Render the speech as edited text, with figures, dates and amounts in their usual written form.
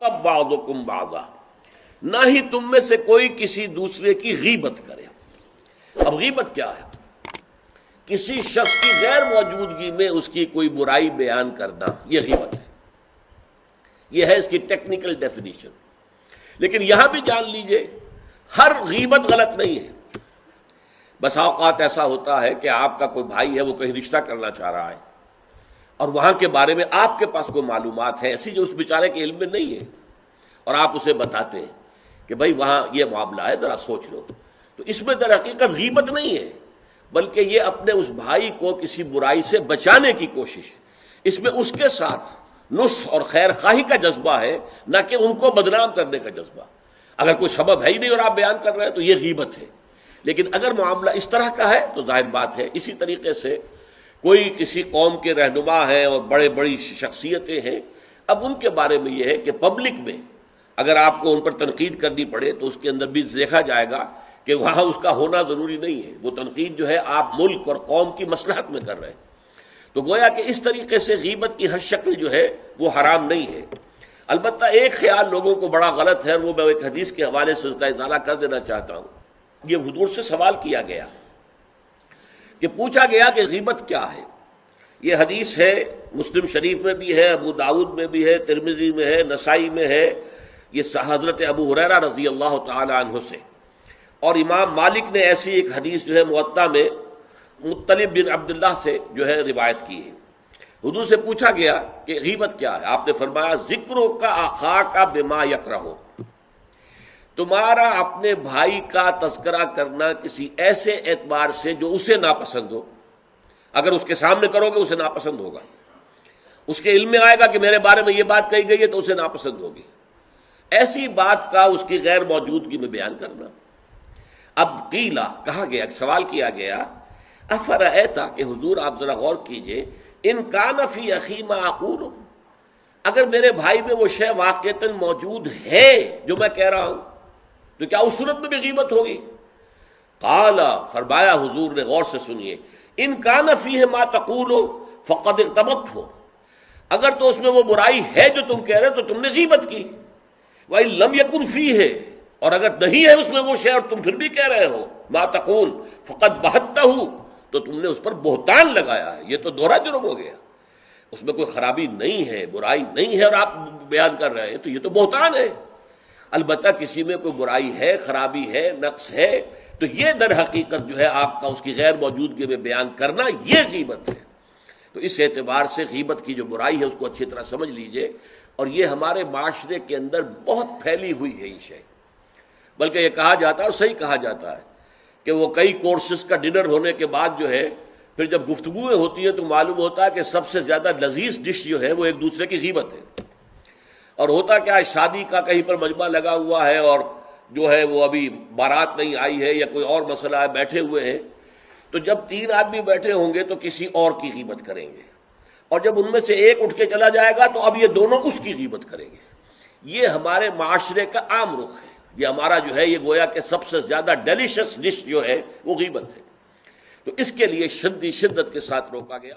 تب بعضکم بعضا، نہ ہی تم میں سے کوئی کسی دوسرے کی غیبت کرے۔ اب غیبت کیا ہے؟ کسی شخص کی غیر موجودگی میں اس کی کوئی برائی بیان کرنا، یہ غیبت ہے۔ یہ ہے اس کی ٹیکنیکل ڈیفینیشن۔ لیکن یہاں بھی جان لیجئے ہر غیبت غلط نہیں ہے۔ بس اوقات ایسا ہوتا ہے کہ آپ کا کوئی بھائی ہے، وہ کہیں رشتہ کرنا چاہ رہا ہے اور وہاں کے بارے میں آپ کے پاس کوئی معلومات ہے ایسی جو اس بیچارے کے علم میں نہیں ہے، اور آپ اسے بتاتے ہیں کہ بھائی وہاں یہ معاملہ ہے، ذرا سوچ لو، تو اس میں در حقیقت غیبت نہیں ہے، بلکہ یہ اپنے اس بھائی کو کسی برائی سے بچانے کی کوشش ہے۔ اس میں اس کے ساتھ نصح اور خیر خواہی کا جذبہ ہے، نہ کہ ان کو بدنام کرنے کا جذبہ۔ اگر کوئی سبب ہے ہی نہیں اور آپ بیان کر رہے ہیں تو یہ غیبت ہے۔ لیکن اگر معاملہ اس طرح کا ہے تو ظاہر بات ہے اسی طریقے سے کوئی کسی قوم کے رہنما ہیں اور بڑی شخصیتیں ہیں، اب ان کے بارے میں یہ ہے کہ پبلک میں اگر آپ کو ان پر تنقید کرنی پڑے تو اس کے اندر بھی دیکھا جائے گا کہ وہاں اس کا ہونا ضروری نہیں ہے، وہ تنقید جو ہے آپ ملک اور قوم کی مصلحت میں کر رہے ہیں۔ تو گویا کہ اس طریقے سے غیبت کی ہر شکل جو ہے وہ حرام نہیں ہے۔ البتہ ایک خیال لوگوں کو بڑا غلط ہے، وہ میں ایک حدیث کے حوالے سے اس کا ازالہ کر دینا چاہتا ہوں۔ یہ حضور سے سوال کیا گیا کہ پوچھا گیا کہ غیبت کیا ہے۔ یہ حدیث ہے، مسلم شریف میں بھی ہے، ابو داؤد میں بھی ہے، ترمذی میں ہے، نسائی میں ہے، یہ حضرت ابو ہریرہ رضی اللہ تعالی عنہ سے۔ اور امام مالک نے ایسی ایک حدیث جو ہے موطا میں مطلب بن عبداللہ سے جو ہے روایت کی ہے۔ حضور سے پوچھا گیا کہ غیبت کیا ہے، آپ نے فرمایا ذکرو کا اخاک بما یکرہ، تمہارا اپنے بھائی کا تذکرہ کرنا کسی ایسے اعتبار سے جو اسے ناپسند ہو۔ اگر اس کے سامنے کرو گے اسے ناپسند ہوگا، اس کے علم میں آئے گا کہ میرے بارے میں یہ بات کہی گئی ہے تو اسے ناپسند ہوگی۔ ایسی بات کا اس کی غیر موجودگی میں بیان کرنا۔ اب قیلا کہا گیا، سوال کیا گیا، افرأیتا کہ حضور آپ ذرا غور کیجئے، ان کان فی اخی ما اقول، اگر میرے بھائی میں وہ شے واقعتاً موجود ہے جو میں کہہ رہا ہوں تو کیا اس صورت میں بھی غیبت ہوگی؟ قال، فرمایا حضور نے، غور سے سنیے، ان کان فیہ ما تقول فقد اغتبت، اگر تو اس میں وہ برائی ہے جو تم کہہ رہے تو تم نے غیبت کی، وَإِن لَمْ يَكُنْ فِيهِ، اور اگر نہیں ہے اس میں وہ شے اور تم پھر بھی کہہ رہے ہو ما تقول فقد بہتہ، تو تم نے اس پر بہتان لگایا ہے، یہ تو دوہرا جرم ہو گیا۔ اس میں کوئی خرابی نہیں ہے، برائی نہیں ہے اور آپ بیان کر رہے ہیں تو یہ تو بہتان ہے۔ البتہ کسی میں کوئی برائی ہے، خرابی ہے، نقص ہے تو یہ در حقیقت جو ہے آپ کا اس کی غیر موجودگی میں بیان کرنا یہ غیبت ہے۔ تو اس اعتبار سے غیبت کی جو برائی ہے اس کو اچھی طرح سمجھ لیجئے، اور یہ ہمارے معاشرے کے اندر بہت پھیلی ہوئی ہے یہ شے۔ بلکہ یہ کہا جاتا ہے اور صحیح کہا جاتا ہے کہ وہ کئی کورسز کا ڈنر ہونے کے بعد جو ہے پھر جب گفتگویں ہوتی ہیں تو معلوم ہوتا ہے کہ سب سے زیادہ لذیذ ڈش جو ہے وہ ایک دوسرے کی غیبت ہے۔ اور ہوتا کیا ہے، شادی کا کہیں پر مجمع لگا ہوا ہے اور جو ہے وہ ابھی بارات نہیں آئی ہے یا کوئی اور مسئلہ ہے، بیٹھے ہوئے ہیں، تو جب 3 آدمی بیٹھے ہوں گے تو کسی اور کی غیبت کریں گے، اور جب ان میں سے ایک اٹھ کے چلا جائے گا تو اب یہ دونوں اس کی غیبت کریں گے۔ یہ ہمارے معاشرے کا عام رخ ہے، یہ ہمارا جو ہے یہ گویا کہ سب سے زیادہ ڈیلیشس ڈش جو ہے وہ غیبت ہے۔ تو اس کے لیے شدت کے ساتھ روکا گیا۔